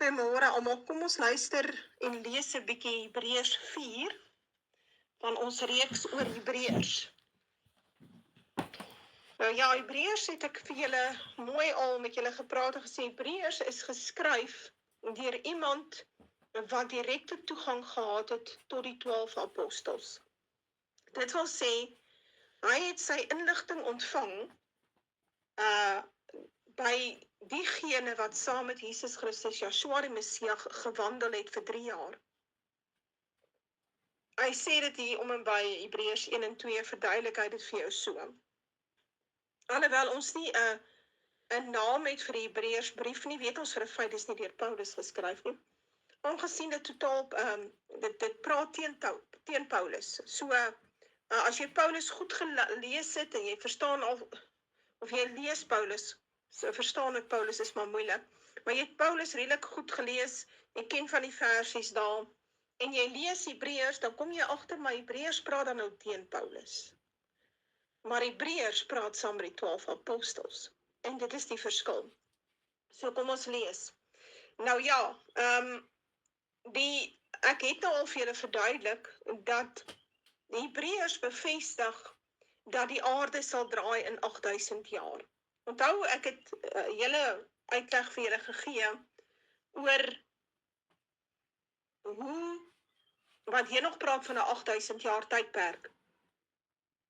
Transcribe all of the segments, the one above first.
Goeiemôre almal, kom ons luister en lees 'n bietjie Hebreërs 4 van ons reeks oor Hebreërs. Nou ja, Hebreërs het ek vir julle mooi al met julle gepraat en gesê Hebreërs is geskryf deur iemand wat direkte toegang gehad het tot die 12 apostels. Dit wil sê, hy het sy inligting ontvang by diegene wat saam met Jesus Christus, Joshua die Messias, gewandel het vir 3 jaar. Hy sê dit hier om en by Hebreërs 1 en 2 verduidelik hy dit vir jou so. Alhoewel ons nie 'n naam het vir die Hebreërs brief nie, weet ons vir 'n feit dis nie deur Paulus geskryf nie. Aangesien dit totaal dit praat teen Paulus. So as jy Paulus goed gelees het en jy verstaan al of jy lees Paulus, so verstaan ek Paulus is maar moeilik, maar jy het Paulus redelik goed gelees, jy ken van die versies daar, en jy lees Hebreërs, dan kom jy agter, maar Hebreërs praat dan nou teen Paulus. Maar Hebreërs praat saam met die 12 apostels, en dit is die verskil. So kom ons lees. Nou ja, ek het nou al vir julle verduidelik, dat die Hebreërs bevestig, dat die aarde sal draai in 8000 jaar. Onthou, ek het julle uitleg vir julle gegee, oor want Henoch praat van 'n 8000 jaar tydperk.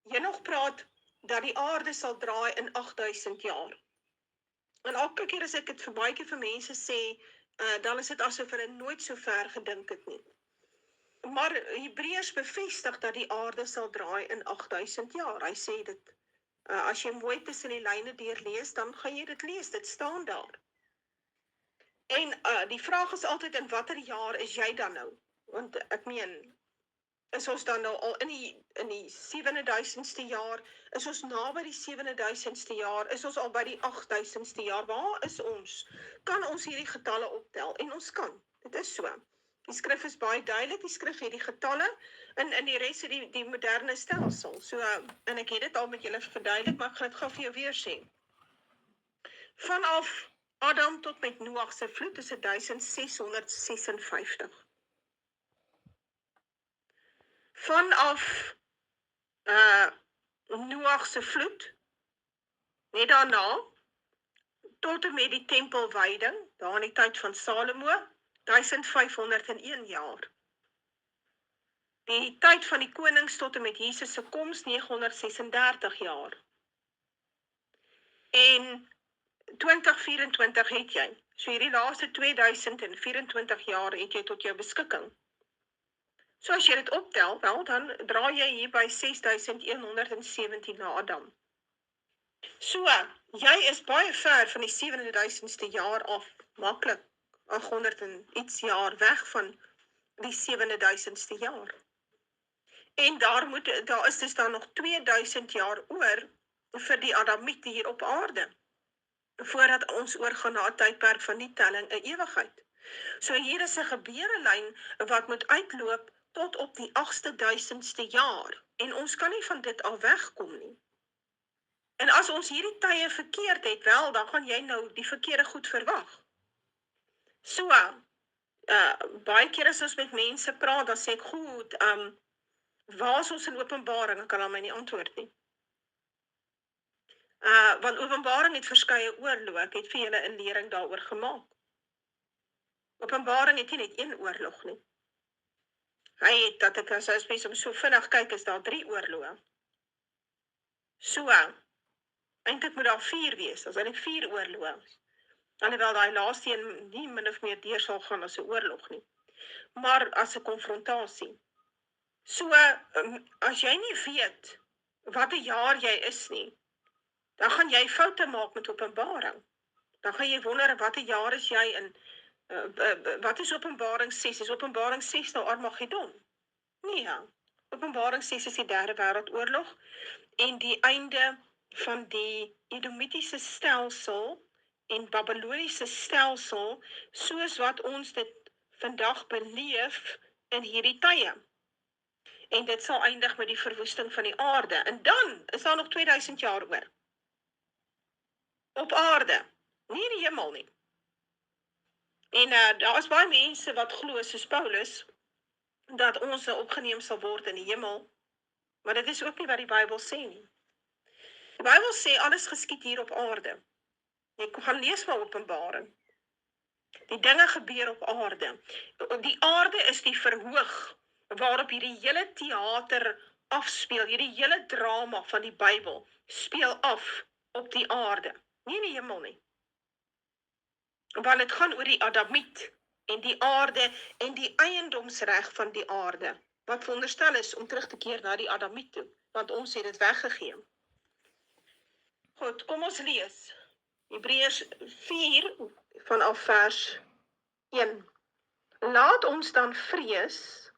Henoch praat dat die aarde sal draai in 8000 jaar. En elke keer as ek dit vir baie keer vir mense sê, dan is dit asof hulle nooit so ver gedink het nie. Maar Hebreërs bevestig dat die aarde sal draai in 8000 jaar. Hy sê dit, as jy mooi tussen die lyne deurlees, dan gaan jy dit lees, dit staan daar. En die vraag is altyd, in watter jaar is jy dan nou? Want ek meen, is ons dan nou al in die 7000ste jaar, is ons naby die 7000ste jaar, is ons al by die 8000ste jaar, waar is ons? Kan ons hierdie getalle optel? En ons kan, dit is so. Die skrif is baie duidelik, die skrif het die getalle, en die res het die moderne stelsel. So, en ek het dit al met julle verduidelik, maar ek gaan dit gou vir jou weer sê. Vanaf Adam tot met Noag se vloed is dit 1656. Vanaf Noag se vloed, net daarna, tot en met die tempelwyding, daar in die tyd van Salomo, 1501 jaar. Die tyd van die konings tot en met Jesus se koms, 936 jaar. En 2024 het jy. So hierdie laaste 2024 jaar het jy tot jou beskikking. So as jy dit optel, wel, dan draai jy hier by 6117 na Adam. So, jy is baie ver van die 7000ste jaar af, maklik 800 en iets jaar weg van die 7000ste jaar. En daar is dus dan nog 2000 jaar oor vir die Adamiete hier op aarde, voordat ons oorgaan na 'n tydperk van die telling 'n ewigheid. So hier is 'n gebeurelyn wat moet uitloop tot op die 8000ste jaar, en ons kan nie van dit af wegkom nie. En as ons hierdie tye verkeerd het, wel, dan gaan jy nou die verkeerde goed verwag. So, baie keer as ons met mense praat, dan sê ek, goed, waar is ons in Openbaring? Ek kan aan my nie antwoord nie. Want Openbaring het verskeie oorloë, ek het vir julle 'n lering daaroor gemaak. Openbaring het nie net een oorlog nie. Hy het, dat ek as mens om so vinnig kyk, is daar 3 oorloë. So, eintlik moet daar 4 wees, as eintlik 4 oorloë. Alhoewel daai laaste een nie min of meer deur sal gaan as 'n oorlog nie, maar as 'n konfrontasie. So, as jy nie weet wat 'n jaar jy is nie, dan gaan jy foute maak met Openbaring. Dan gaan jy wonder, wat 'n jaar is jy in, wat is Openbaring 6? Is Openbaring 6 nou Armageddon? Nee, ja. Openbaring 6 is die derde wêreldoorlog en die einde van die Edomitiese stelsel en Babyloniese stelsel, soos wat ons dit vandag beleef in hierdie tye. En dit sal eindig met die verwoesting van die aarde. En dan is daar nog 2000 jaar oor. Op aarde, nie in die hemel nie. En daar is baie mense wat glo soos Paulus dat ons opgeneem sal word in die hemel, maar dit is ook nie wat die Bybel sê nie. Die Bybel sê alles geskied hier op aarde. Jy gaan lees maar Openbaring. Die dinge gebeur op aarde. Die aarde is die verhoog waarop hierdie hele teater afspeel, hierdie hele drama van die Bybel speel af op die aarde, nie in die hemel nie. Want dit gaan oor die Adamiet en die aarde en die eiendomsreg van die aarde, wat veronderstel is om terug te keer na die Adamiet toe, want ons het dit weggegee. Goed, kom ons lees. Hebreërs 4 vanaf vers 1. Laat ons dan vrees,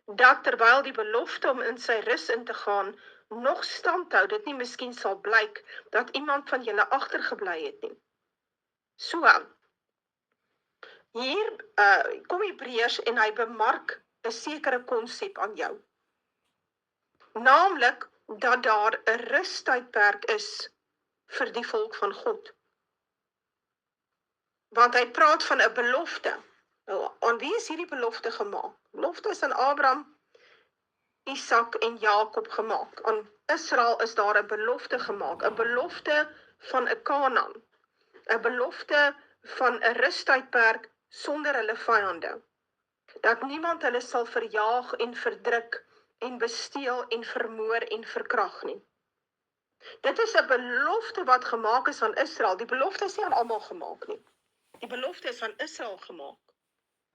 dat terwyl die belofte om in sy rus in te gaan, nog standhou, dit nie miskien sal blyk, dat iemand van julle agtergebly het nie. So, hier kom Hebreërs en hy bemark 'n sekere konsep aan jou. Naamlik, dat daar 'n rustydperk is vir die volk van God. Want hy praat van 'n belofte. Nou, aan wie is hierdie belofte gemaak? Belofte is aan Abraham, Isak en Jakob gemaak. Aan Israel is daar 'n belofte gemaak, 'n belofte van 'n Kanaan, 'n belofte van 'n rustydperk sonder hulle vyande, dat niemand hulle sal verjaag en verdruk en besteel en vermoor en verkrag nie. Dit is 'n belofte wat gemaak is aan Israel. Die belofte is nie aan almal gemaak nie. Die belofte is aan Israel gemaak.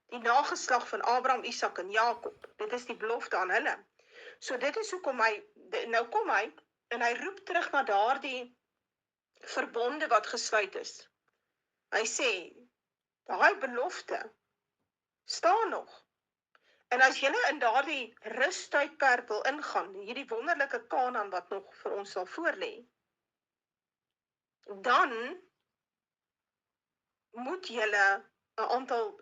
Die nageslag van Abraham, Isak en Jakob. Dit is die belofte aan hulle. So dit is hoekom nou kom hy en hy roep terug na daardie verbonde wat gesluit is. Hy sê, daai belofte staan nog. En as julle in daardie rustydperk wil ingaan, hierdie wonderlike Kanaan wat nog vir ons sal voorlê, dan moet julle 'n aantal,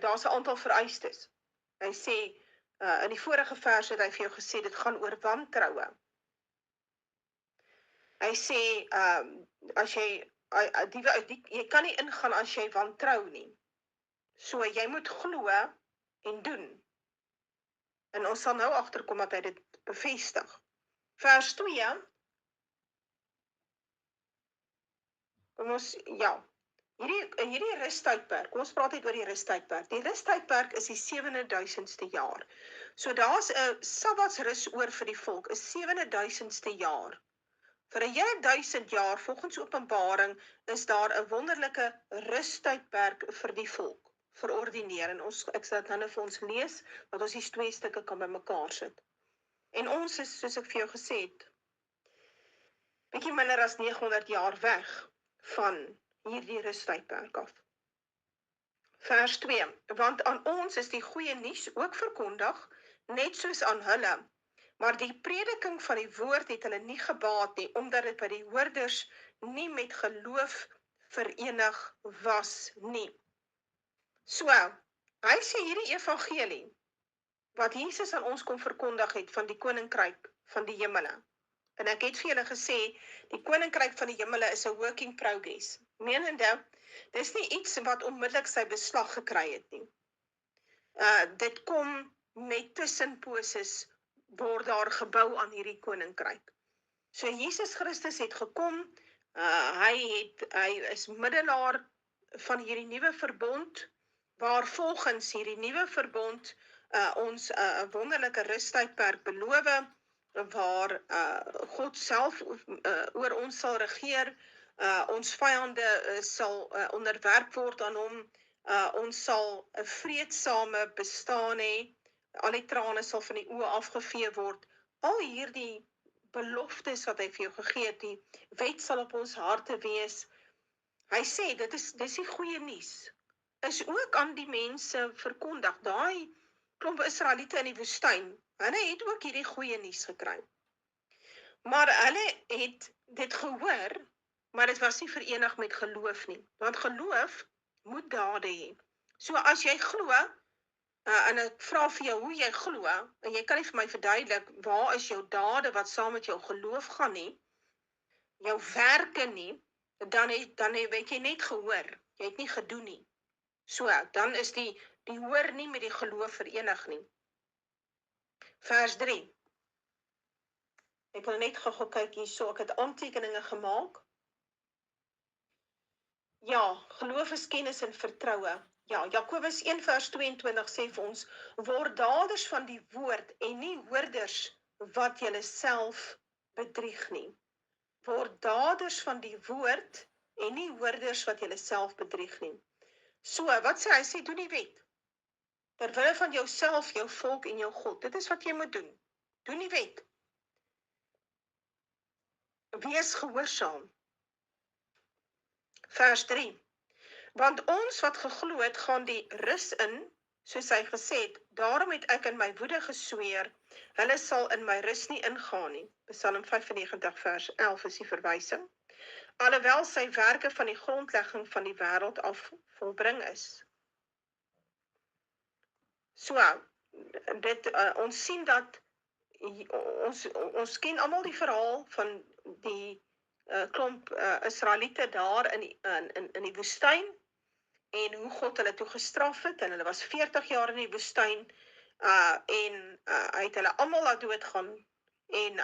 daar's 'n aantal vereistes. Hy sê, in die vorige vers het hy vir jou gesê, dit gaan oor wantroue. Hy sê, as jy, jy kan nie ingaan as jy wantrou nie. So, jy moet glo en doen. En ons sal nou agterkom dat hy dit bevestig. Vers 2, kom ons, ja, hierdie rustydperk, kom ons praat net oor die rustydperk. Die rustydperk is die 7000ste jaar. So daar's 'n sabbatsrus oor vir die volk, 'n 7000ste jaar. Vir 'n hele 1000 jaar, volgens Openbaring, is daar 'n wonderlike rustydperk vir die volk, verordineer. En ek sal dit nou vir ons lees, dat ons die twee stukke kan bymekaar sit. En ons is, soos ek vir jou gesê het, bietjie minder as 900 jaar weg van hierdie rustydperk af. Vers 2, want aan ons is die goeie nuus ook verkondig, net soos aan hulle, maar die prediking van die woord het hulle nie gebaat nie, omdat dit by die hoorders nie met geloof verenig was nie. So, hy sê hierdie evangelie, wat Jesus aan ons kom verkondig het van die koninkryk van die hemele. En ek het vir julle gesê, die koninkryk van die hemele is 'n work in progress. Menende, dis nie iets wat onmiddellik sy beslag gekry het nie. Dit kom met tussenposes, word daar gebou aan hierdie koninkryk. So Jesus Christus het gekom, hy is middelaar van hierdie nuwe verbond, waar volgens hierdie nuwe verbond ons 'n wonderlike rustydperk beloof, waar God self oor ons sal regeer, ons vyande sal onderwerp word aan hom, ons sal 'n vreedsame bestaan hê, al die trane sal van die oë afgevee word. Al hierdie beloftes wat hy vir jou gegee het, die wet sal op ons harte wees. Hy sê, dis die goeie nuus, is ook aan die mense verkondig. Daai klomp Israeliete in die woestyn, hulle het ook hierdie goeie nuus gekry. Maar hulle het dit gehoor, maar dit was nie verenig met geloof nie. Want geloof moet dade hê. So as jy glo, en ek vra vir jou hoe jy glo, en jy kan nie vir my verduidelik, waar is jou dade wat saam met jou geloof gaan nie, jou werke nie, dan het jy net gehoor, jy het nie gedoen nie. So, dan is die hoor nie met die geloof verenig nie. Vers 3. Ek wil net gou kyk hierso, ek het aantekeninge gemaak. Ja, geloof is kennis en vertroue. Ja, Jakobus 1 vers 22 sê vir ons, word daders van die woord en nie hoorders wat julle self bedrieg nie. Word daders van die woord en nie hoorders wat julle self bedrieg nie. So, wat sê hy? Sê, doen die wet. Terwille van jouself, jou volk en jou God. Dit is wat jy moet doen. Doen die wet. Wees gehoorsaam. Vers 3. Want ons wat geglo het, gaan die rus in, soos hy gesê het, daarom het ek in my woede gesweer, hulle sal in my rus nie ingaan nie. Psalm 95 vers 11 is die verwysing. Alhoewel sy werke van die grondlegging van die wêreld af volbring is. So, ons sien dat, ons ken almal die verhaal van die klomp Israeliete daar in die woestyn, en hoe God hulle toe gestraf het, en hulle was 40 jaar in die woestyn, en hy het hulle almal laat doodgaan, en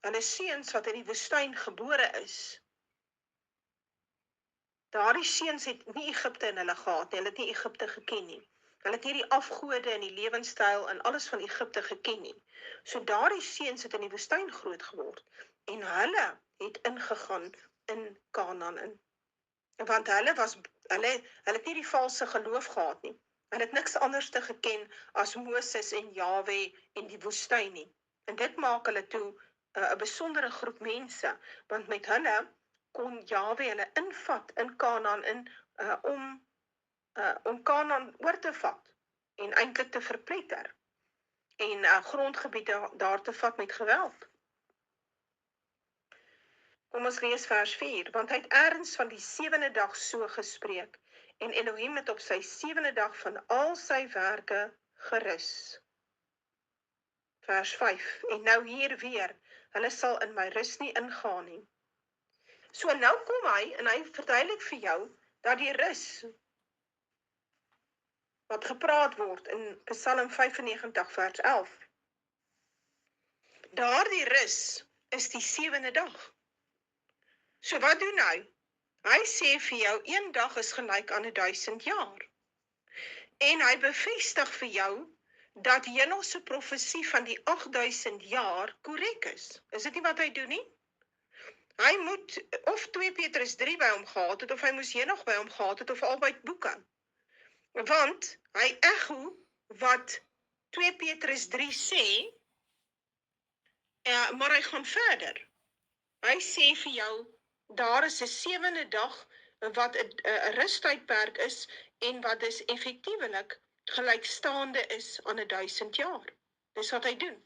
hulle seuns wat in die woestyn gebore is, daardie seuns het nie Egipte in hulle gehad nie, hulle het nie Egipte geken nie. Hulle het nie die afgode en die lewenstyl en alles van Egipte geken nie. So daardie seuns het in die woestyn groot geword, en hulle het ingegaan in Kanaan in. Want hulle het nie die valse geloof gehad nie. Hulle het niks anders te geken as Moses en Jahwe en die woestyn nie. En dit maak hulle toe 'n besondere groep mense, want met hulle kon Jahwe hulle invat in Kanaan in, om Kanaan oor te vat en eintlik te verpletter en grondgebiede daar te vat met geweld. Kom ons lees vers 4, want hy het eers van die 7de dag so gespreek, en Elohim het op sy 7de dag van al sy werke gerus. Vers 5, en nou hier weer, hulle sal in my rus nie ingaan nie. So nou kom hy, en hy verduidelik vir jou, dat die rus, wat gepraat word in Psalm 95 vers 11, daardie rus is die 7de dag. So wat doen hy? Hy sê vir jou, een dag is gelyk aan 1000 jaar. En hy bevestig vir jou, dat Henoch se profesie van die 8000 jaar korrek is. Is dit nie wat hy doen nie? Hy moet of 2 Petrus 3 by hom gehad het, of hy moes Henoch by hom gehad het, of albei boeke. Want hy echo wat 2 Petrus 3 sê, maar hy gaan verder. Hy sê vir jou, daar is 'n 7de dag wat 'n rustydperk is en wat dus effektiewelik gelykstaande is aan 1000 jaar. Dis wat hy doen.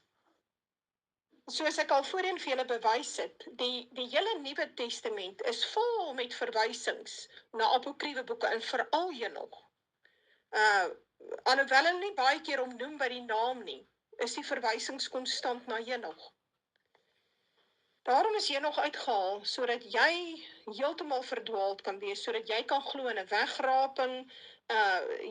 Soos ek al voorheen vir julle bewys het, die hele Nuwe Testament is vol met verwysings na apokriewe boeke en veral Henoch. Alhoewel hulle nie baie keer omnoem by die naam nie, is die verwysings konstant na Henoch. Daarom is Henoch uitgehaal, sodat jy heeltemal verdwaald kan wees, sodat jy kan glo in 'n wegraping,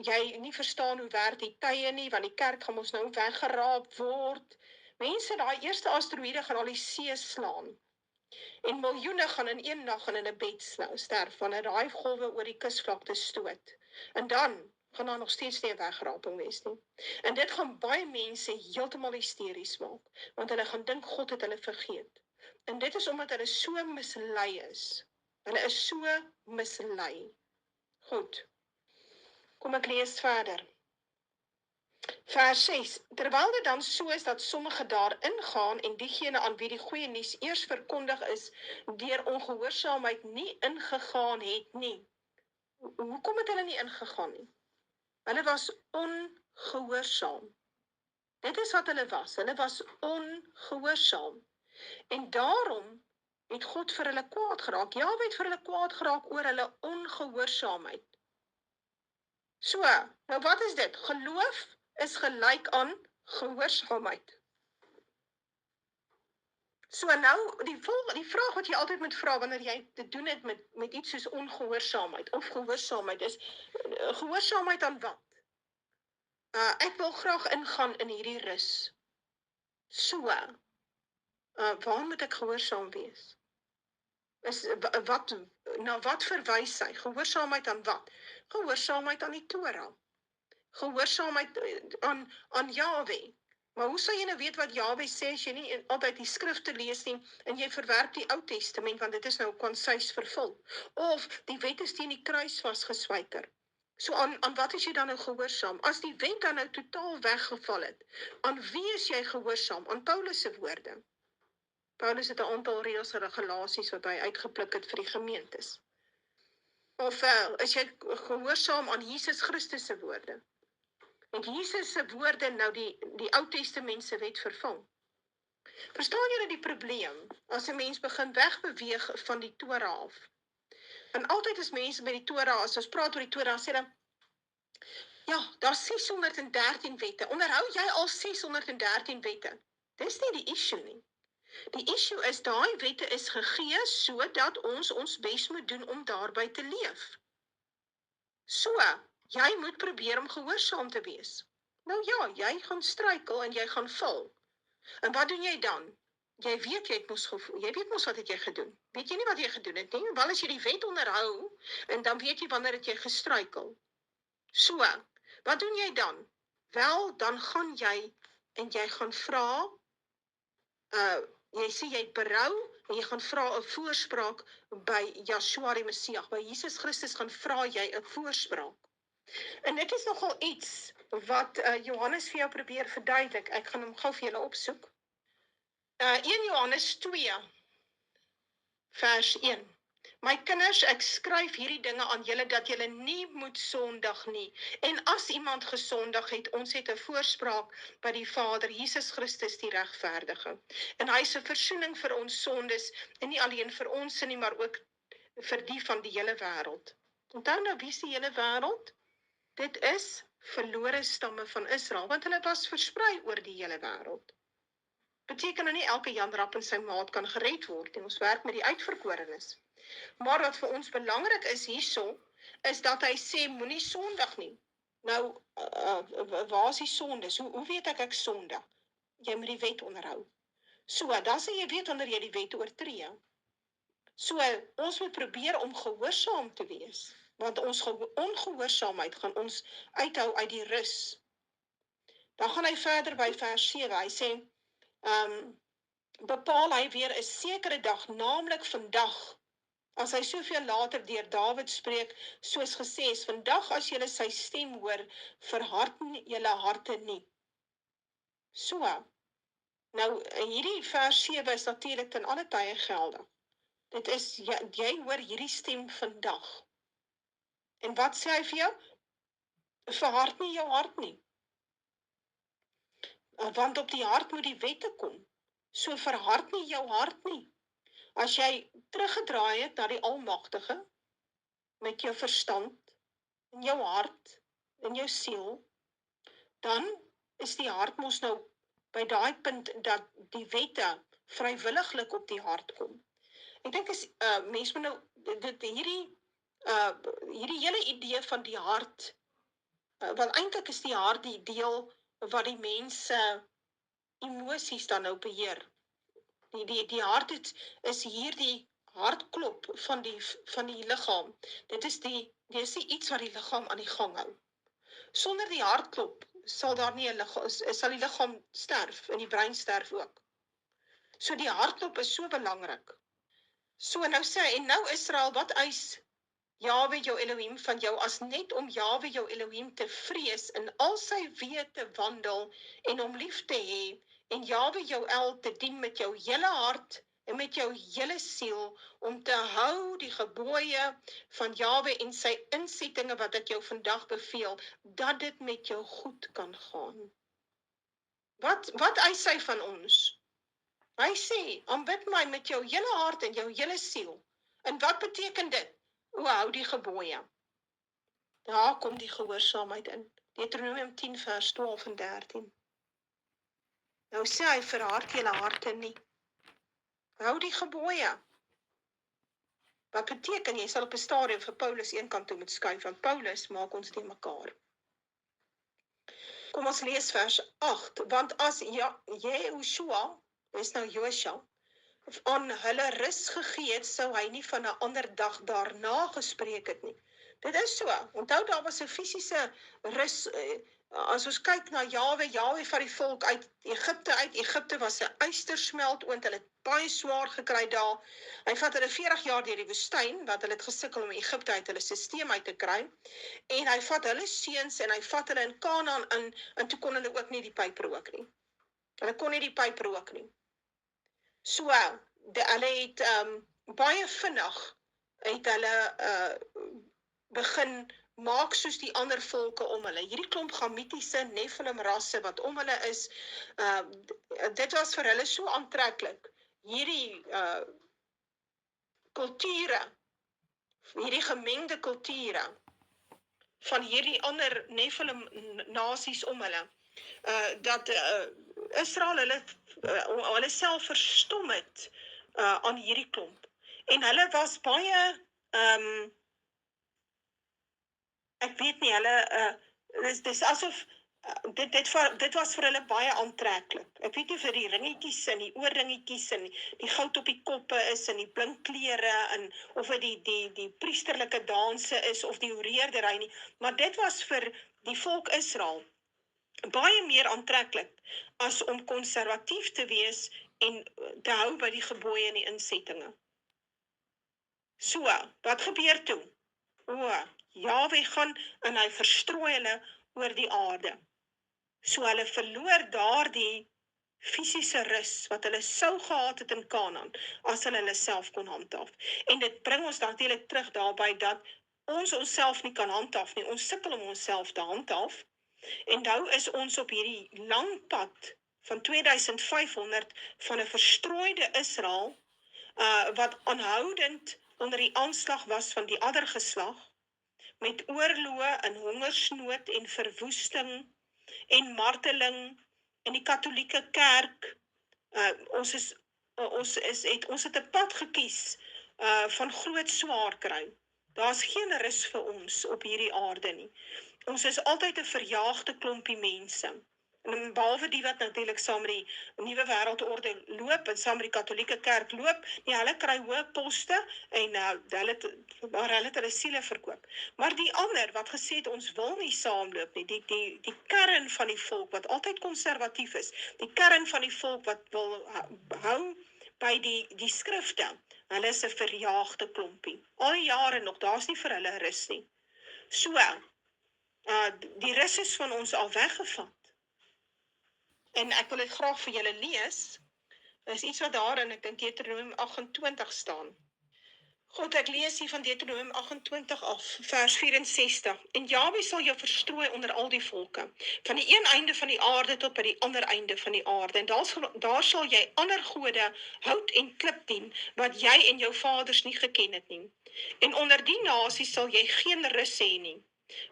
jy nie verstaan hoe werk die tye nie, want die kerk gaan ons nou weggeraap word. Mense, daai eerste asteroïde gaan al die see slaan, en miljoene gaan in een nag in 'n bed sterf, wanneer daai golwe oor die kusvlakte stoot. En dan gaan daar nog steeds nie 'n wegraping wees nie. En dit gaan baie mense heeltemal hysteries maak, want hulle gaan dink God het hulle vergeet. En dit is omdat hulle so mislei is. Hulle is so mislei. Goed. Kom ek lees verder. Vers 6. Terwyl dit dan so is dat sommige daar ingaan en diegene aan wie die goeie nuus eers verkondig is, deur ongehoorsaamheid nie ingegaan het nie. Hoekom het hulle nie ingegaan nie? Hulle was ongehoorsaam. Dit is wat hulle was. Hulle was ongehoorsaam. En daarom het God vir hulle kwaad geraak. Jahwe het vir hulle kwaad geraak oor hulle ongehoorsaamheid. So, nou wat is dit? Geloof is gelyk aan gehoorsaamheid. So nou, die vraag wat jy altyd moet vra wanneer jy te doen het met iets soos ongehoorsaamheid of gehoorsaamheid is, gehoorsaamheid aan wat? Ek wil graag ingaan in hierdie rus. So, waar moet ek gehoorsaam wees? Na wat verwys hy? Gehoorsaamheid aan wat? Gehoorsaamheid aan die Torah. Gehoorsaamheid aan Jahwe. Maar hoe sal jy nou weet wat Jahwe sê as jy nie altyd die skrifte lees nie en jy verwerp die Ou Testament want dit is nou konsis vervul? Of die wet is teen die kruis vasgespijker. So aan wat is jy dan nou gehoorsaam? As die wet dan nou totaal weggeval het, aan wie is jy gehoorsaam? Aan Paulus se woorde. Paulus het 'n aantal reëls en regulasies wat hy uitgepluk het vir die gemeentes. Of is jy gehoorsaam aan Jesus Christus se woorde? En Jesus se woorde nou die Ou Testament se wet vervang. Verstaan julle die probleem as 'n mens begin wegbeweeg van die Torah af? En altyd as mense by die Torah, as ons praat oor die Torah, sê hulle, ja, daar's 613 wette. Onderhou jy al 613 wette? Dis nie die issue nie. Die issue is daai wette is gegee sodat ons bes moet doen om daarby te leef. So, jy moet probeer om gehoorsaam te wees. Nou ja, jy gaan struikel en jy gaan val. En wat doen jy dan? Jy weet mos wat het jy gedoen. Weet jy nie wat jy gedoen het nie? Wel as jy die wet onderhou en dan weet jy wanneer het jy gestruikel. So, wat doen jy dan? Wel, dan gaan jy en jy gaan vra, jy sê jy het berou en jy gaan vra 'n voorspraak by Yeshua die Messias, by Jesus Christus gaan vra jy 'n voorspraak. En dit is nogal iets wat Johannes vir jou probeer verduidelik. Ek gaan hom gou vir julle opsoek. 1 Johannes 2 vers 1. My kinders, ek skryf hierdie dinge aan julle dat julle nie moet sondig nie. En as iemand gesondig het, ons het 'n voorspraak by die Vader, Jesus Christus die regverdige. En hy is 'n versoening vir ons sondes, en nie alleen vir ons nie, maar ook vir die van die hele wêreld. Onthou nou, wie is die hele wêreld? Dit is verlore stamme van Israel, want hulle was versprei oor die hele wêreld. Beteken nou nie elke Jan Rap en sy maat kan gered word nie, ons werk met die uitverkorenes. Maar wat vir ons belangrik is hierso, is dat hy sê, moenie sondig nie. Nou, waar is die sondes? Hoe weet ek sondig? Jy moet die wet onderhou. So, dan sê jy weet wanneer jy die wet oortree. So, ons moet probeer om gehoorsaam te wees, want ons ongehoorsaamheid gaan ons uithou uit die rus. Dan gaan hy verder by vers 7, hy sê, bepaal hy weer 'n sekere dag, naamlik vandag, as hy soveel later deur Dawid spreek, soos gesê is, vandag as julle sy stem hoor, verhard julle harte nie. So, nou hierdie vers 7 is natuurlik ten alle tye geldig. Dit is, jy hoor hierdie stem vandag. En wat sê hy vir jou? Verhard nie jou hart nie. Want op die hart moet die wette kom. So verhard nie jou hart nie. As jy teruggedraai het na die Almagtige, met jou verstand, en jou hart, en jou siel, dan is die hart mos nou by daai punt dat die wette vrywilliglik op die hart kom. Ek dink is, mens moet nou, hierdie hele idee van die hart, want eintlik is die hart die deel wat die mense emosies dan nou beheer. Die hart is hier die hartklop van die liggaam. Dit is iets wat die liggaam aan die gang hou. Sonder die hartklop sal daar nie sal die liggaam sterf en die brein sterf ook. So die hartklop is so belangrik. So nou sê hy, en nou Israel, wat eis Jahwe jou Elohim van jou, as net om Jahwe jou Elohim te vrees, in al sy weë te wandel, en om lief te hê, en Jahwe jou El te dien met jou hele hart, en met jou hele siel, om te hou die gebooie van Jahwe en sy insettinge wat ek jou vandag beveel, dat dit met jou goed kan gaan. Wat eis hy van ons? Hy sê, aanbid my met jou hele hart en jou hele siel. En wat beteken dit? Hou die gebooie. Daar kom die gehoorsaamheid in. Deuteronomium 10 vers 12 en 13. Nou sê hy, verhard julle harte nie. hou die gebooie. Wat beteken, jy sal op 'n stadium vir Paulus een kant toe moet skuif, want Paulus maak ons teen mekaar. Kom ons lees vers 8, want as Jehoshua, dis nou Josua, aan hulle rus gegee het, sou hy nie van 'n ander dag daarna gespreek het nie. Dit is so, onthou daar was 'n fisiese rus, as ons kyk na Jahwe van die volk uit Egipte was 'n ystersmeltoond, hulle het baie swaar gekry daar, hy vat hulle 40 jaar deur die woestyn, wat hulle het gesukkel om Egipte uit hulle sisteem uit te kry, en hy vat hulle seuns en hy vat hulle in Kanaan in, en toe kon hulle ook nie die pyp rook nie. Hulle kon nie die pyp rook nie. So, hulle het baie vinnig, het hulle begin maak soos die ander volke om hulle. Hierdie klomp Gamitiese Nephilim rasse wat om hulle is, dit was vir hulle so aantreklik. Hierdie kulture, hierdie gemengde kulture van hierdie ander Nephilim nasies om hulle, dat Israel hulle self verstom het aan hierdie klomp. En hulle was baie, ek weet nie, hulle, dis asof, dit was vir hulle baie aantreklik. Ek weet nie vir die ringetjies en die oorringetjies en die goud op die koppe is en die blinkklere en of dit die priesterlike danse is of die oreerdery nie, maar dit was vir die volk Israel baie meer aantreklik as om konservatief te wees en te hou by die gebooie en die insettinge. So, wat gebeur toe? Jahwe gaan en hy verstrooi hulle oor die aarde. So hulle verloor daardie fisiese rus wat hulle sou gehad het in Kanaan, as hulle self kon handhaaf. En dit bring ons natuurlik terug daarby dat ons onsself nie kan handhaaf nie. Ons sukkel om onsself te handhaaf. En nou is ons op hierdie lang pad van 2500 van 'n verstrooide Israel, wat aanhoudend onder die aanslag was van die ander geslag, met oorloë en hongersnood en verwoesting en marteling in die Katolieke Kerk. Ons het 'n pad gekies van groot swaar kry. Daar's geen rus vir ons op hierdie aarde nie. Ons is altyd 'n verjaagde klompie mense. En behalwe die wat natuurlik saam met die nuwe wêreldorde loop en saam met die Katolieke Kerk loop, hulle kry hoë poste en hulle het hulle siele verkoop. Maar die ander wat gesê het ons wil nie saamloop nie, die kern van die volk wat altyd konservatief is, die kern van die volk wat wil hou by die skrifte, hulle is 'n verjaagde klompie. Al die jare nog, daar's nie vir hulle rus nie. So, die rus is van ons al weggevat. En ek wil dit graag vir julle lees. Dit is iets wat daar in, ek dink Deuteronomium 28 staan. God, ek lees hier van Deuteronomium 28 af, vers 64. En Jahwe sal jou verstrooi onder al die volke, van die een einde van die aarde tot by die ander einde van die aarde. En daar sal jy ander gode, hout en klip dien, wat jy en jou vaders nie geken het nie. En onder die nasie sal jy geen rus hê nie.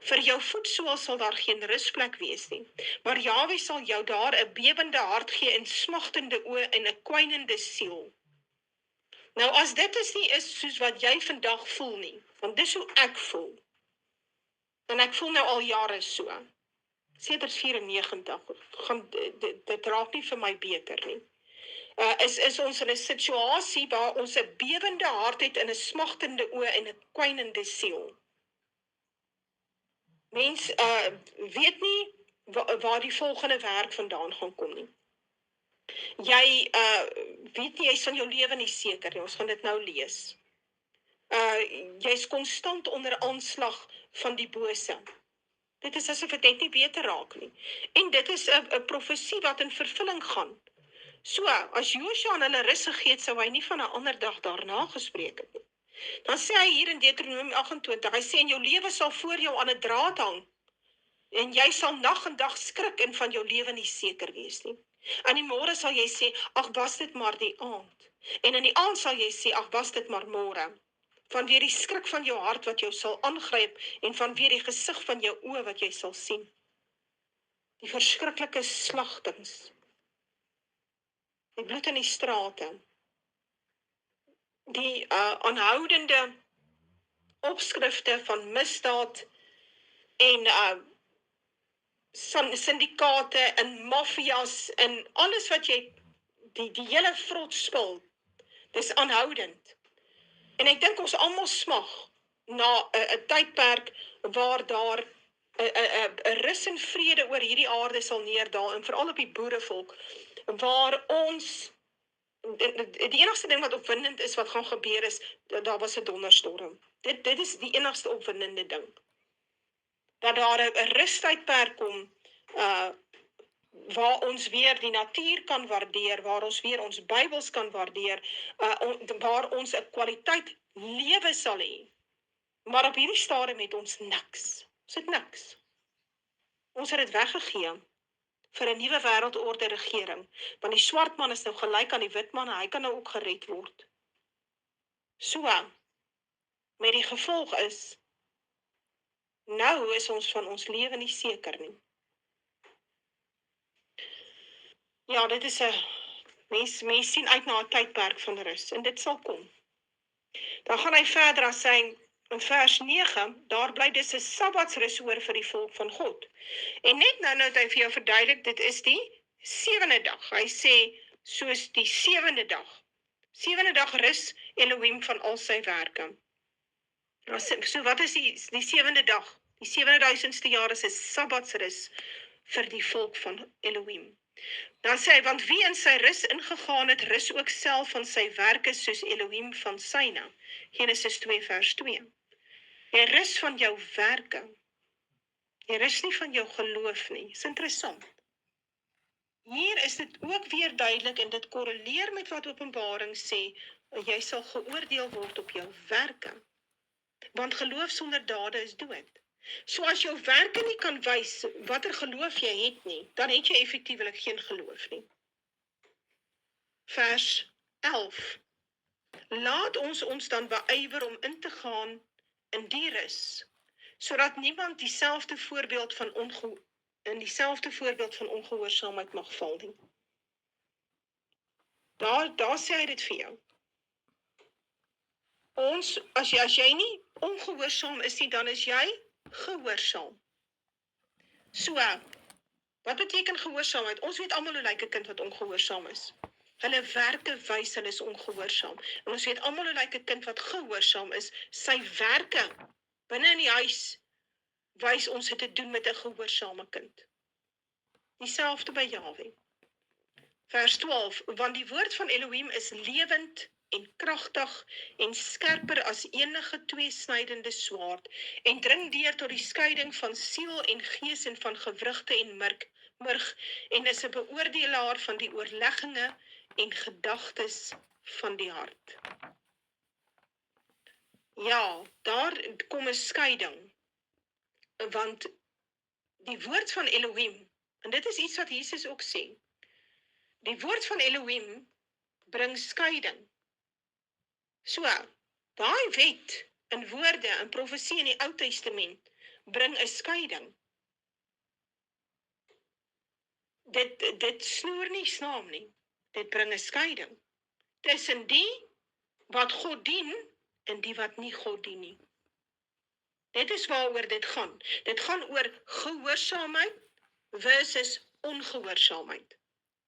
Vir jou voetsool sal daar geen rusplek wees nie. Maar Jahwe sal jou daar 'n bewende hart gee en smagtende oë en 'n kwynende siel. Nou as dit is soos wat jy vandag voel nie, want dis hoe ek voel. En ek voel nou al jare so. Sedert 94, dit raak nie vir my beter nie. Is ons in 'n situasie waar ons 'n bewende hart het en 'n smagtende oë en 'n kwynende siel. Mens weet nie waar die volgende werk vandaan gaan kom nie. Jy weet nie, jy is van jou lewe nie seker nie, ons gaan dit nou lees. Jy is konstant onder aanslag van die bose. Dit is asof dit net nie beter raak nie. En dit is 'n profesie wat in vervulling gaan. So, as Josua aan hulle rus gegee het, sou hy nie van 'n ander dag daarna gespreek het nie. Dan sê hy hier in Deuteronomium 28, hy sê en jou lewe sal voor jou aan 'n draad hang, en jy sal nag en dag skrik en van jou lewe nie seker wees nie. En die môre sal jy sê, ag was dit maar die aand. En in die aand sal jy sê, ag was dit maar môre. Vanweer die skrik van jou hart wat jou sal aangryp, en vanweer die gesig van jou oë wat jy sal sien. Die verskriklike slagtings. Die bloed in die strate. die aanhoudende opskrifte van misdaad en syndikate en maffias en alles wat jy, die hele vrot spul, dis aanhoudend. En ek dink ons almal smag na 'n tydperk waar daar 'n rus en vrede oor hierdie aarde sal neerdaal, en veral op die boerevolk, waar ons die enigste ding wat opwindend is wat gaan gebeur is, daar was 'n donderstorm. Dit is die enigste opwindende ding. Dat daar 'n rustydperk kom, waar ons weer die natuur kan waardeer, waar ons weer ons Bybels kan waardeer, waar ons 'n kwaliteit lewe sal hê. Maar op hierdie stadium het ons niks. Ons het niks. Ons het dit weggegee vir 'n nuwe wêreldorde regering, want die swart man is nou gelyk aan die wit man, en hy kan nou ook gered word. So, met die gevolg is, nou is ons van ons lewe nie seker nie. Ja, dit is 'n mens sien uit na 'n tydperk van rus, en dit sal kom. Dan gaan hy verder as hy in vers 9, daar bly dis 'n sabbatsrus oor vir die volk van God. En net nou het hy vir jou verduidelik, dit is die 7de dag. Hy sê, soos die 7de dag. 7de dag rus Elohim van al sy werke. So wat is die 7de dag? Die 7000ste jaar is 'n sabbatsrus vir die volk van Elohim. Dan sê hy, want wie in sy rus ingegaan het, rus ook self van sy werke soos Elohim van syne. Genesis 2 vers 2. Jy rus van jou werke. Jy rus nie van jou geloof nie. Is interessant. Hier is dit ook weer duidelik, en dit korreleer met wat Openbaring sê, jy sal geoordeel word op jou werke. Want geloof sonder dade is dood. So as jou werke nie kan wys watter geloof jy het nie, dan het jy effektiewelik geen geloof nie. Vers 11. Laat ons dan beywer om in te gaan in die rus, sodat niemand dieselfde voorbeeld van ongehoorsaamheid mag val nie. Daar sê hy dit vir jou. As jy nie ongehoorsaam is nie, dan is jy gehoorsaam. So, wat beteken gehoorsaamheid? Ons weet almal hoe lyk 'n kind wat ongehoorsaam is. Hulle werke wys hulle is ongehoorsaam. En ons weet almal hoe lyk 'n kind wat gehoorsaam is. Sy werke binne in die huis wys ons het te doen met 'n gehoorsame kind. Dieselfde by Jahwe. Vers 12, want die woord van Elohim is lewend en kragtig en skerper as enige tweesnydende swaard, en dring deur tot die skeiding van siel en gees en van gewrigte en murg, en is 'n beoordelaar van die oorlegginge en gedagtes van die hart. Ja, daar kom 'n skeiding, want die woord van Elohim, en dit is iets wat Jesus ook sê, die woord van Elohim bring skeiding. So, daai wet in woorde en profesie in die Ou Testament bring 'n skeiding. Dit snoer nie saam nie. Dit bring 'n skeiding tussen die wat God dien en die wat nie God dien nie. Dit is waaroor dit gaan. Dit gaan oor gehoorsaamheid versus ongehoorsaamheid.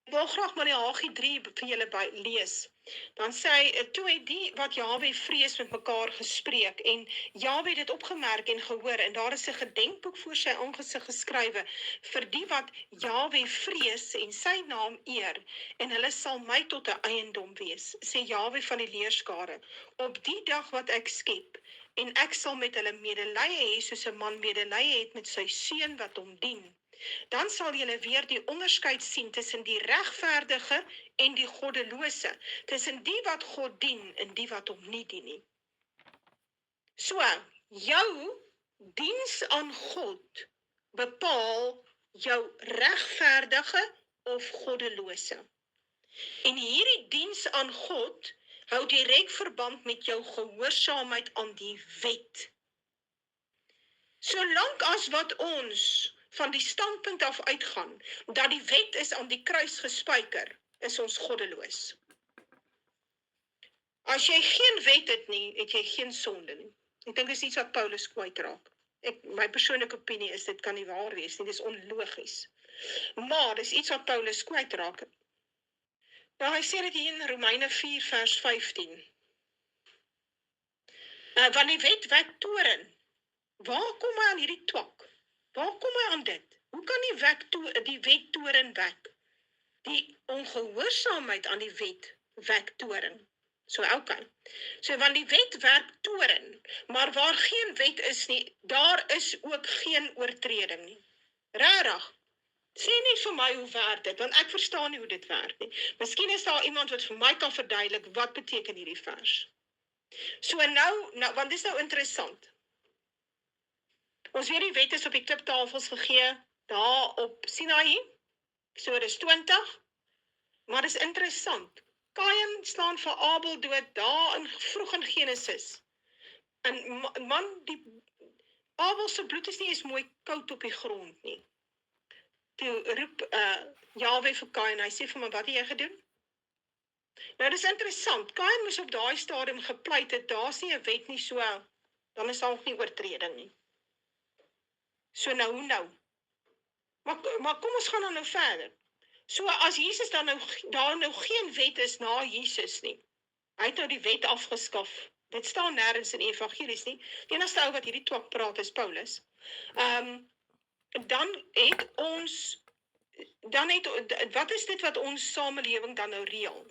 Ek wil graag Maleagi 3 vir julle lees. Dan sê hy, toe het die wat Jahwe vrees met mekaar gespreek, en Jahwe het dit opgemerk en gehoor, en daar is 'n gedenkboek voor sy aangesig geskrywe, vir die wat Jahwe vrees en sy naam eer, en hulle sal my tot 'n eiendom wees, sê Jahwe van die leerskare, op die dag wat ek skep, en ek sal met hulle medelee hê, soos 'n man medelee het met sy seun wat hom dien. Dan sal julle weer die onderskeid sien tussen die regverdige en die goddelose, tussen die wat God dien en die wat hom nie dien nie. So, jou diens aan God bepaal jou regverdige of goddelose. En hierdie diens aan God hou direk verband met jou gehoorsaamheid aan die wet. Solank as wat ons van die standpunt af uitgaan, dat die wet is aan die kruis gespijker, is ons goddeloos. As jy geen wet het nie, het jy geen sonde nie. Ek dink dis iets wat Paulus kwytraak. My persoonlike opinie is, dit kan nie waar wees nie, dis onlogies. Maar dis iets wat Paulus kwytraak. Nou, hy sê dit hier in Romeine 4 vers 15. Want die wet wek toren. Waar kom hy aan hierdie twak? Waar kom hy aan dit? Hoe kan die wet toren wek? Die ongehoorsaamheid aan die wet wek toren. So, okay. So, want die wet werk toren, maar waar geen wet is nie, daar is ook geen oortreding nie. Rarig. Sê net vir my hoe werk dit, want ek verstaan nie hoe dit werk nie. Miskien is daar iemand wat vir my kan verduidelik, wat beteken hierdie vers? So nou, want dit is nou interessant. Ons weet die wet is op die kliptafels gegee, daar op Sinaï, Eksodus 20, maar dit is interessant. Kain slaan vir Abel dood daar vroeg in Genesis. En man, Abel se bloed is nie eens mooi koud op die grond nie. Toe roep Jahwe vir Kain, hy sê vir my, wat het jy gedoen? Nou, dit is interessant, Kain moes op daai stadium gepleit het, daar is nie 'n wet nie, so, dan is daar ook nie oortreding nie. So nou, hoe nou? Maar kom ons gaan dan nou verder. So as Jesus dan daar nou geen wet is na Jesus nie. Hy het nou die wet afgeskaf. Dit staan nêrens in evangelies nie. Die enigste ou wat hierdie twak praat is Paulus. Dan het ons wat is dit wat ons samelewing dan nou reël?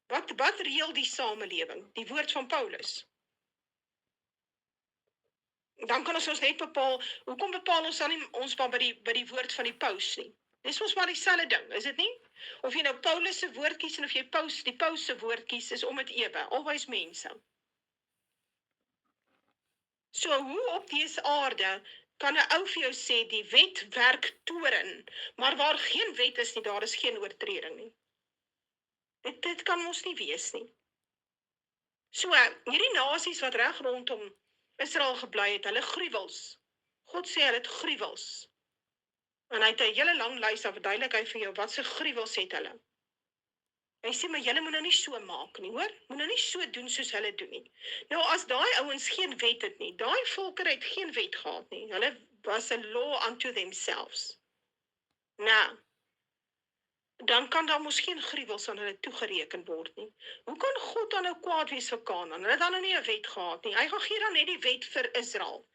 Wat reël die samelewing? Die woord van Paulus. Dan kan ons net bepaal, hoekom bepaal ons dan nie ons maar by die woord van die paus nie? Dis ons maar dieselfde ding, is dit nie? Of jy nou Paulus se woord kies en of jy die paus se woord kies, is om het ewe, alwys mense. So hoe op dese aarde kan 'n ou vir jou sê die wet werk toren, maar waar geen wet is nie, daar is geen oortreding nie. Dit kan ons nie wees nie. So, hierdie nasies wat reg rondom Israel gebly het, hulle gruwels. God sê hulle het gruwels. En hy het 'n hele lang lys, dan verduidelik hy vir jou, wat se gruwels het hulle. Hy sê, maar julle moet nou nie so maak nie, hoor? Moet nou nie so doen soos hulle doen nie. Nou, as daai ouens geen wet het nie, daai volker het geen wet gehad nie. Hulle was a law unto themselves. Nou, dan kan daar mos geen gruwels aan hulle toegereken word nie. Hoe kan God dan nou kwaad wees vir Kanaan? Hulle het dan nou nie 'n wet gehad nie. Hy gaan gee dan net die wet vir Israel.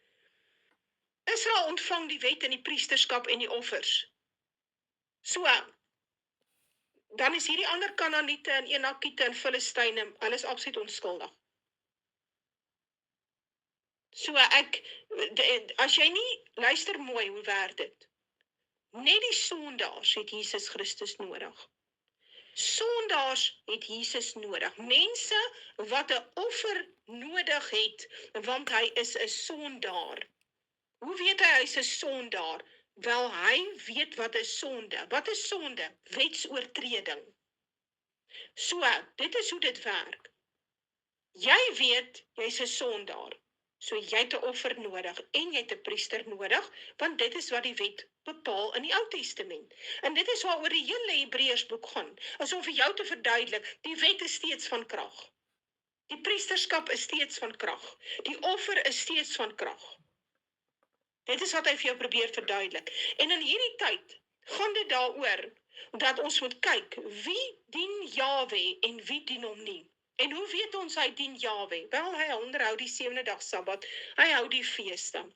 Israel ontvang die wet in die priesterskap en die offers. So, dan is hierdie ander Kanaaniete en Enakiete en Filistyne, hulle is absoluut onskuldig. So, as jy nie, luister mooi, hoe werk dit? Net die sondaars het Jesus Christus nodig. Sondaars het Jesus nodig. Mense wat 'n offer nodig het, want hy is 'n sondaar. Hoe weet hy is 'n sondaar? Wel, hy weet wat is sonde. Wat is sonde? Wetsoortreding. So, dit is hoe dit werk. Jy weet, jy's 'n sondaar. So, jy het 'n offer nodig en jy het 'n priester nodig, want dit is wat die wet bepaal in die Ou Testament. En dit is waaroor die hele Hebreërsboek gaan. As om vir jou te verduidelik, die wet is steeds van krag. Die priesterskap is steeds van krag. Die offer is steeds van krag. Dit is wat hy vir jou probeer verduidelik. En in hierdie tyd gaan dit daaroor dat ons moet kyk, wie dien Jahwe en wie dien hom nie. En hoe weet ons hy dien Jahwe? Wel, hy onderhou die 7de dag Sabbat, hy hou die feeste.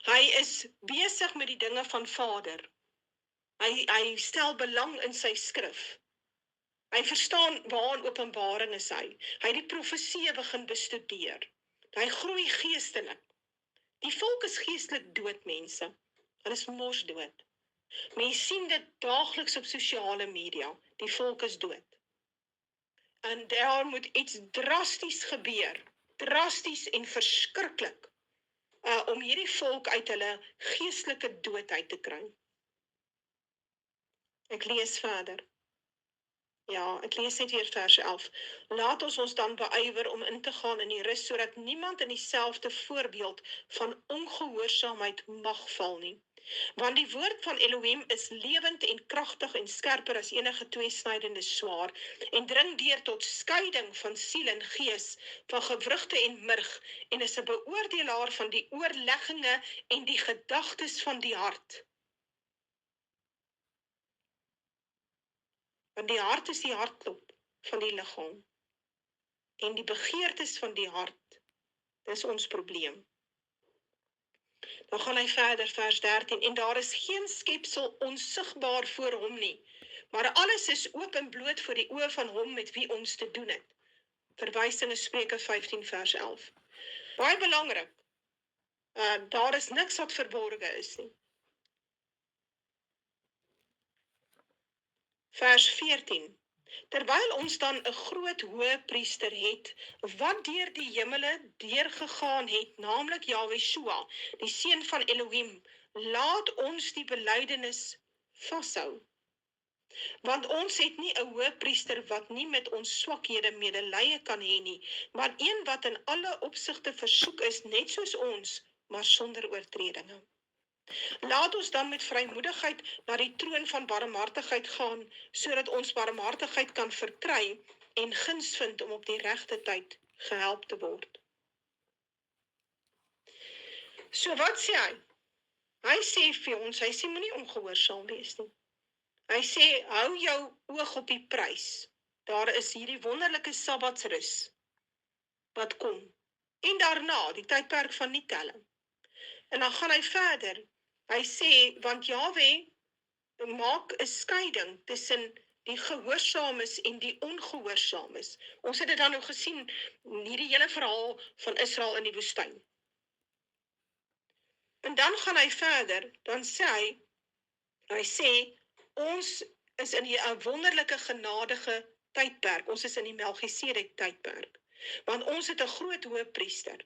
Hy is besig met die dinge van Vader. Hy stel belang in sy skrif. Hy verstaan waarin Openbaring is hy. Hy het die profeseë begin bestudeer. Hy groei geestelik. Die volk is geestelik dood, mense. Hulle is mos dood. Mense sien dit daagliks op sosiale media. Die volk is dood. En daar moet iets drasties gebeur. Drasties en verskriklik. Om hierdie volk uit hulle geestelike dood uit te kry. Ek lees verder. Ja, ek lees net weer vers 11. Laat ons dan beywer om in te gaan in die rus, sodat niemand in dieselfde voorbeeld van ongehoorsaamheid mag val nie. Want die woord van Elohim is lewend en kragtig en skerper as enige tweesnydende swaard en dring deur tot skeiding van siel en gees, van gewrigte en murg en is 'n beoordelaar van die oorlegginge en die gedagtes van die hart. Want die hart is die hartklop van die liggaam en die begeertes van die hart, dis ons probleem. Dan gaan hy verder, vers 13, en daar is geen skepsel onsigbaar voor hom nie, maar alles is oop en bloot voor die oë van hom met wie ons te doen het. Verwysing is Spreuke 15 vers 11. Baie belangrik, daar is niks wat verborge is nie. Vers 14. Terwyl ons dan 'n groot hoëpriester het, wat deur die hemele deurgegaan het, naamlik Jahweshua, die seun van Elohim, laat ons die belydenis vashou. Want ons het nie 'n hoëpriester wat nie met ons swakhede medelee kan hê nie, maar een wat in alle opsigte versoek is, net soos ons, maar sonder oortredinge. Laat ons dan met vrymoedigheid na die troon van barmhartigheid gaan, sodat ons barmhartigheid kan verkry en guns vind om op die regte tyd gehelp te word. So wat sê hy? Hy sê vir ons, hy sê moenie ongehoorsaam wees nie. Hy sê, hou jou oog op die prys. Daar is hierdie wonderlike sabbatsrus wat kom. En daarna, die tydperk van nie telling. En dan gaan hy verder. Hy sê, want Jahwe maak 'n skeiding tussen die gehoorsaames en die ongehoorsaames. Ons het dit dan nou gesien, hierdie hele verhaal van Israel in die woestyn. En dan gaan hy verder, dan sê hy sê, ons is in 'n wonderlike genadige tydperk, ons is in die Melchisedek tydperk, want ons het 'n groot hoëpriester,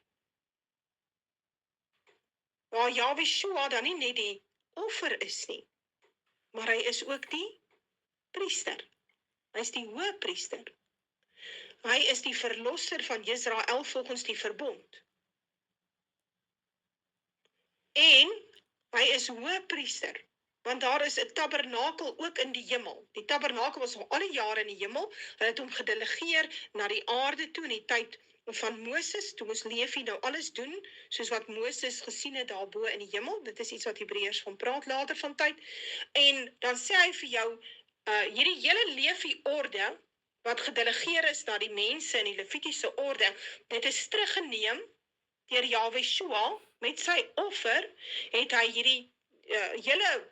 waar Jahweshua dan nie net die offer is nie, maar hy is ook die priester, hy is die hoëpriester, hy is die verlosser van Israel volgens die verbond, en hy is hoëpriester, want daar is 'n tabernakel ook in die hemel. Die tabernakel was al die jare in die hemel, hulle het hom gedelegeer na die aarde toe in die tyd van Moses, toe moes Levi nou alles doen, soos wat Moses gesien het daarbo in die hemel, dit is iets wat Hebreërs van praat later van tyd, en dan sê hy vir jou, hierdie hele Levi-orde, wat gedelegeer is na die mense in die Levitiese orde, dit is teruggeneem deur Jahweshua, met sy offer, het hy hierdie hele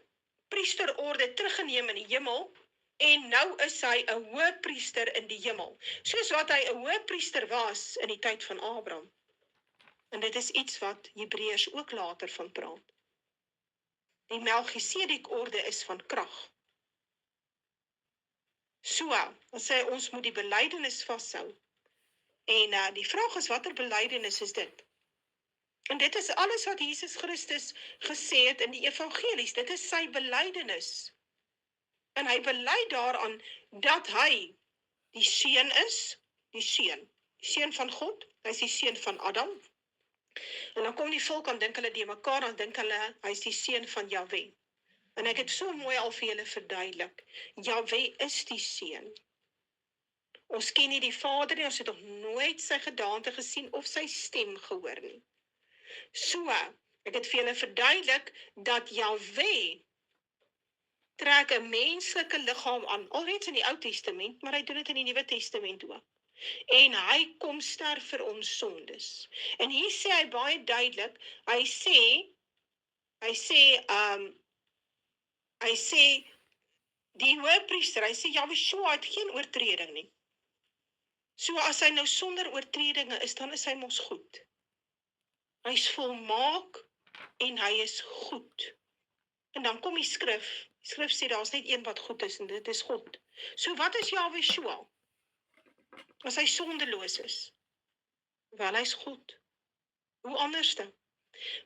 priesterorde teruggeneem in die hemel, en nou is hy 'n hoëpriester in die hemel, soos wat hy 'n hoëpriester was in die tyd van Abraham. En dit is iets wat Hebreërs ook later van praat. Die Melchisedek orde is van krag. So, dan sê hy, ons moet die belydenis vashou. En die vraag is, watter belydenis is dit? En dit is alles wat Jesus Christus gesê het in die evangelies, dit is sy belydenis. En hy bely daaraan dat hy die seun is, die seun van God, hy is die seun van Adam. En dan kom die volk aan dink hulle die mekaar, dan dink hulle, hy is die seun van Jahwe. En ek het so mooi al vir julle verduidelik, Jahwe is die seun. Ons ken nie die Vader nie, ons het nog nooit sy gedaante gesien of sy stem gehoor nie. So, ek het vir julle verduidelik dat Jahwe trek 'n menslike liggaam aan, alreeds in die Ou Testament, maar hy doen dit in die Nuwe Testament ook. En hy kom sterf vir ons sondes. En hier sê hy baie duidelik, hy sê, die hoëpriester, hy sê, Jahweshua het geen oortreding nie. So as hy nou sonder oortredinge is, dan is hy mos goed. Hy is volmaak en hy is goed. En dan kom die skrif sê daar is net een wat goed is en dit is God. So wat is Jahweshua? As hy sondeloos is? Wel, hy is goed. Hoe anderste?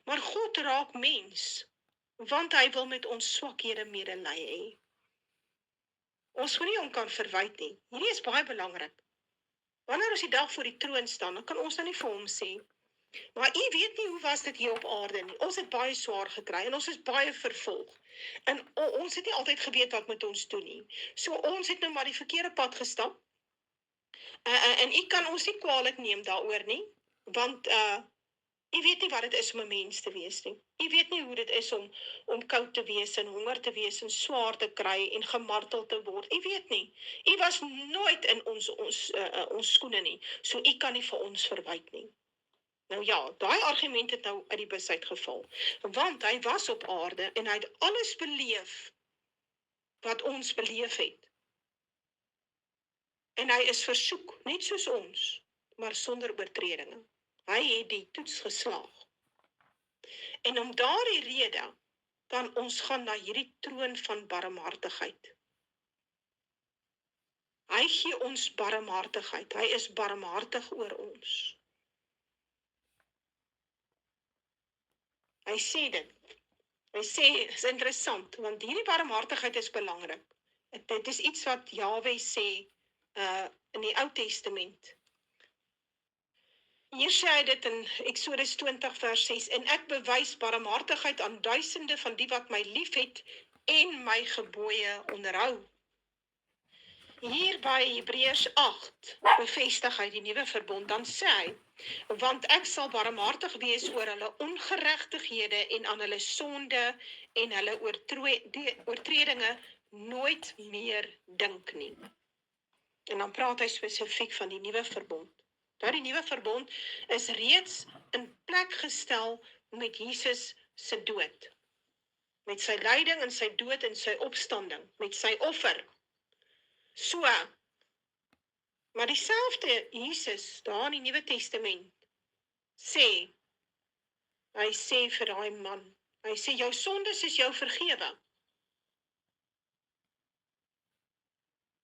Maar God raak mens, want hy wil met ons swakhede medelee hê. Ons moet nie hom kan verwyd nie. Hierdie is baie belangrik. Wanneer ons die dag voor die troon staan, dan kan ons dan nie vir hom sê, Maar u weet nie hoe was dit hier op aarde nie. Ons het baie swaar gekry en ons is baie vervolg. En ons het nie altyd geweet wat met ons doen nie. So ons het nou maar die verkeerde pad gestap. En u kan ons nie kwaadlik neem daaroor nie, want u weet nie wat dit is om 'n mens te wees nie. U weet nie hoe dit is om koud te wees en honger te wees en swaar te kry en gemartel te word. U weet nie. U was nooit in ons skoene nie. So u kan nie vir ons verwyd nie. Nou ja, daai argument het nou uit die bus uitgeval. Want hy was op aarde en hy het alles beleef wat ons beleef het. En hy is versoek, net soos ons, maar sonder oortredinge. Hy het die toets geslaag. En om daardie rede kan ons gaan na hierdie troon van barmhartigheid. Hy gee ons barmhartigheid. Hy is barmhartig oor ons. Hy sê dit. Hy sê, is interessant, want hierdie barmhartigheid is belangrik. Dit is iets wat Jahwe sê in die Ou Testament. Hier sê hy dit in Exodus 20 vers 6, en ek bewys barmhartigheid aan duisende van die wat my liefhet en my gebooie onderhou. Hier by Hebreërs 8 bevestig hy die nuwe verbond, dan sê hy, want ek sal barmhartig wees oor hulle ongeregtighede en aan hulle sonde en hulle oortredinge nooit meer dink nie. En dan praat hy spesifiek van die nuwe verbond. Die nuwe verbond is reeds in plek gestel met Jesus se dood. Met sy lyding en sy dood en sy opstanding, met sy offer. So, maar dieselfde Jesus, daar in die Nuwe Testament, sê, hy sê vir daai man, hy sê, jou sondes is jou vergewe.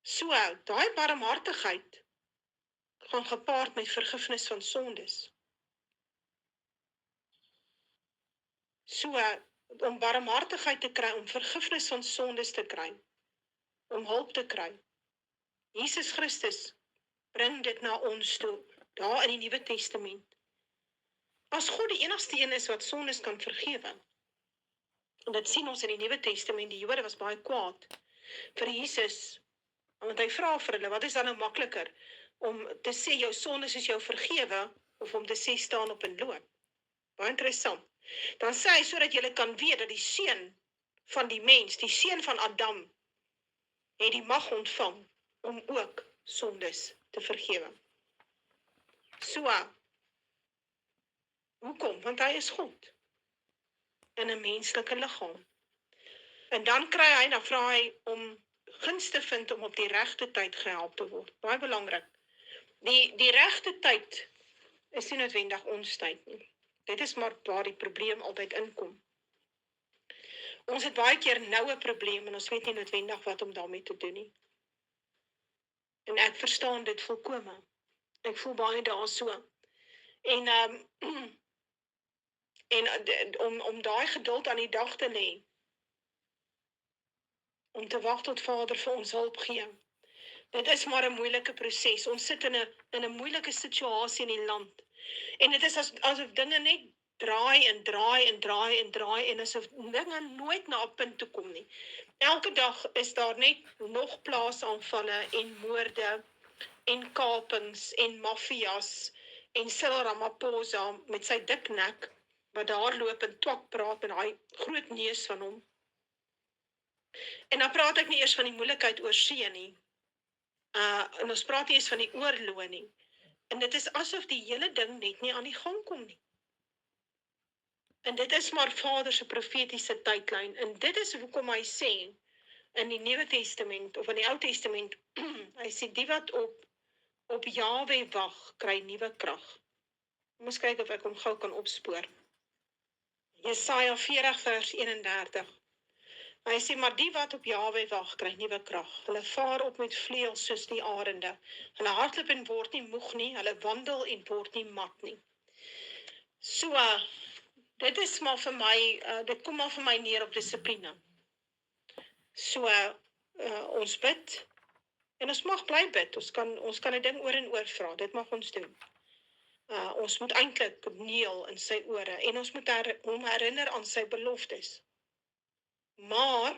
So, daai barmhartigheid gaan gepaard met vergifnis van sondes. So, om barmhartigheid te kry, om vergifnis van sondes te kry, om hulp te kry. Jesus Christus bring dit na ons toe, daar in die Nuwe Testament. As God die enigste een is wat sondes kan vergewe, en dit sien ons in die Nuwe Testament, die Jode was baie kwaad vir Jesus, want hy vra vir hulle, wat is dan nou makliker, om te sê jou sondes is jou vergewe, of om te sê staan op en loop? Baie interessant. Dan sê hy, sodat julle kan weet dat die seun van die mens, die seun van Adam, het die mag ontvang om ook sondes te vergewe. So, hoekom? Want hy is God in 'n menslike liggaam. En dan vra hy om guns te vind om op die regte tyd gehelp te word. Baie belangrik. Die regte tyd is nie noodwendig ons tyd nie. Dit is maar waar die probleem altyd inkom. Ons het baie keer nou 'n probleem en ons weet nie noodwendig wat om daarmee te doen nie. En ek verstaan dit volkome. Ek voel baie daarso. En om daai geduld aan die dag te lê, om te wag tot Vader vir ons hulp gee. Dit is maar 'n moeilike proses. Ons sit in 'n moeilike situasie in die land. En dit is asof dinge net draai en asof dinge nooit na 'n punt toe kom nie. Elke dag is daar net nog plaasaanvalle en moorde en kapings en maffias en Cyril Ramaphosa met sy dik nek wat daar loop en twak praat met daai groot neus van hom. En dan praat ek nie eers van die moeilikheid oor see nie. En ons praat nie eens van die oorloë nie. En dit is asof die hele ding net nie aan die gang kom nie. En dit is maar Vader se profetiese tydlyn. En dit is hoekom hy sê in die Nuwe Testament of in die Ou Testament, hy sê die wat op Jahwe wag, kry nuwe krag. Ons kyk of ek hom gou kan opspoor. Jesaja 40 vers 31. Hy sê, maar die wat op Jahwe wag, kry nuwe krag. Hulle vaar op met vleuels soos die arende. Hulle hardloop en word nie moeg nie, hulle wandel en word nie mat nie. So, dit is maar vir my, dit kom maar vir my neer op dissipline. So, ons bid, en ons mag bly bid, ons kan 'n ding oor en oor vra, dit mag ons doen. Ons moet eintlik kneel in sy ore en ons moet hom herinner aan sy beloftes. Maar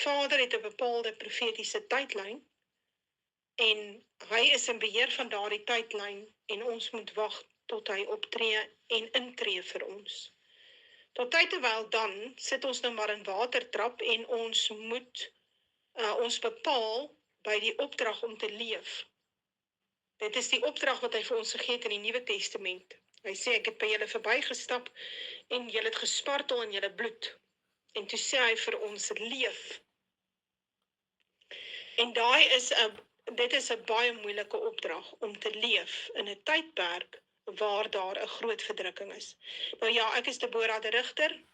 Vader het 'n bepaalde profetiese tydlyn en hy is in beheer van daardie tydlyn en ons moet wag tot hy optree en intree vir ons. Tot tyd terwyl dan sit ons nou maar in watertrap en ons moet ons bepaal by die opdrag om te leef. Dit is die opdrag wat hy vir ons gegee het in die Nuwe Testament. Hy sê, ek het by julle verbygestap en julle het gespartel in julle bloed. En toe sê hy vir ons, leef. En dit is 'n baie moeilike opdrag om te leef in 'n tydperk waar daar 'n groot verdrukking is. Nou ja, ek is Deborah de Rigter.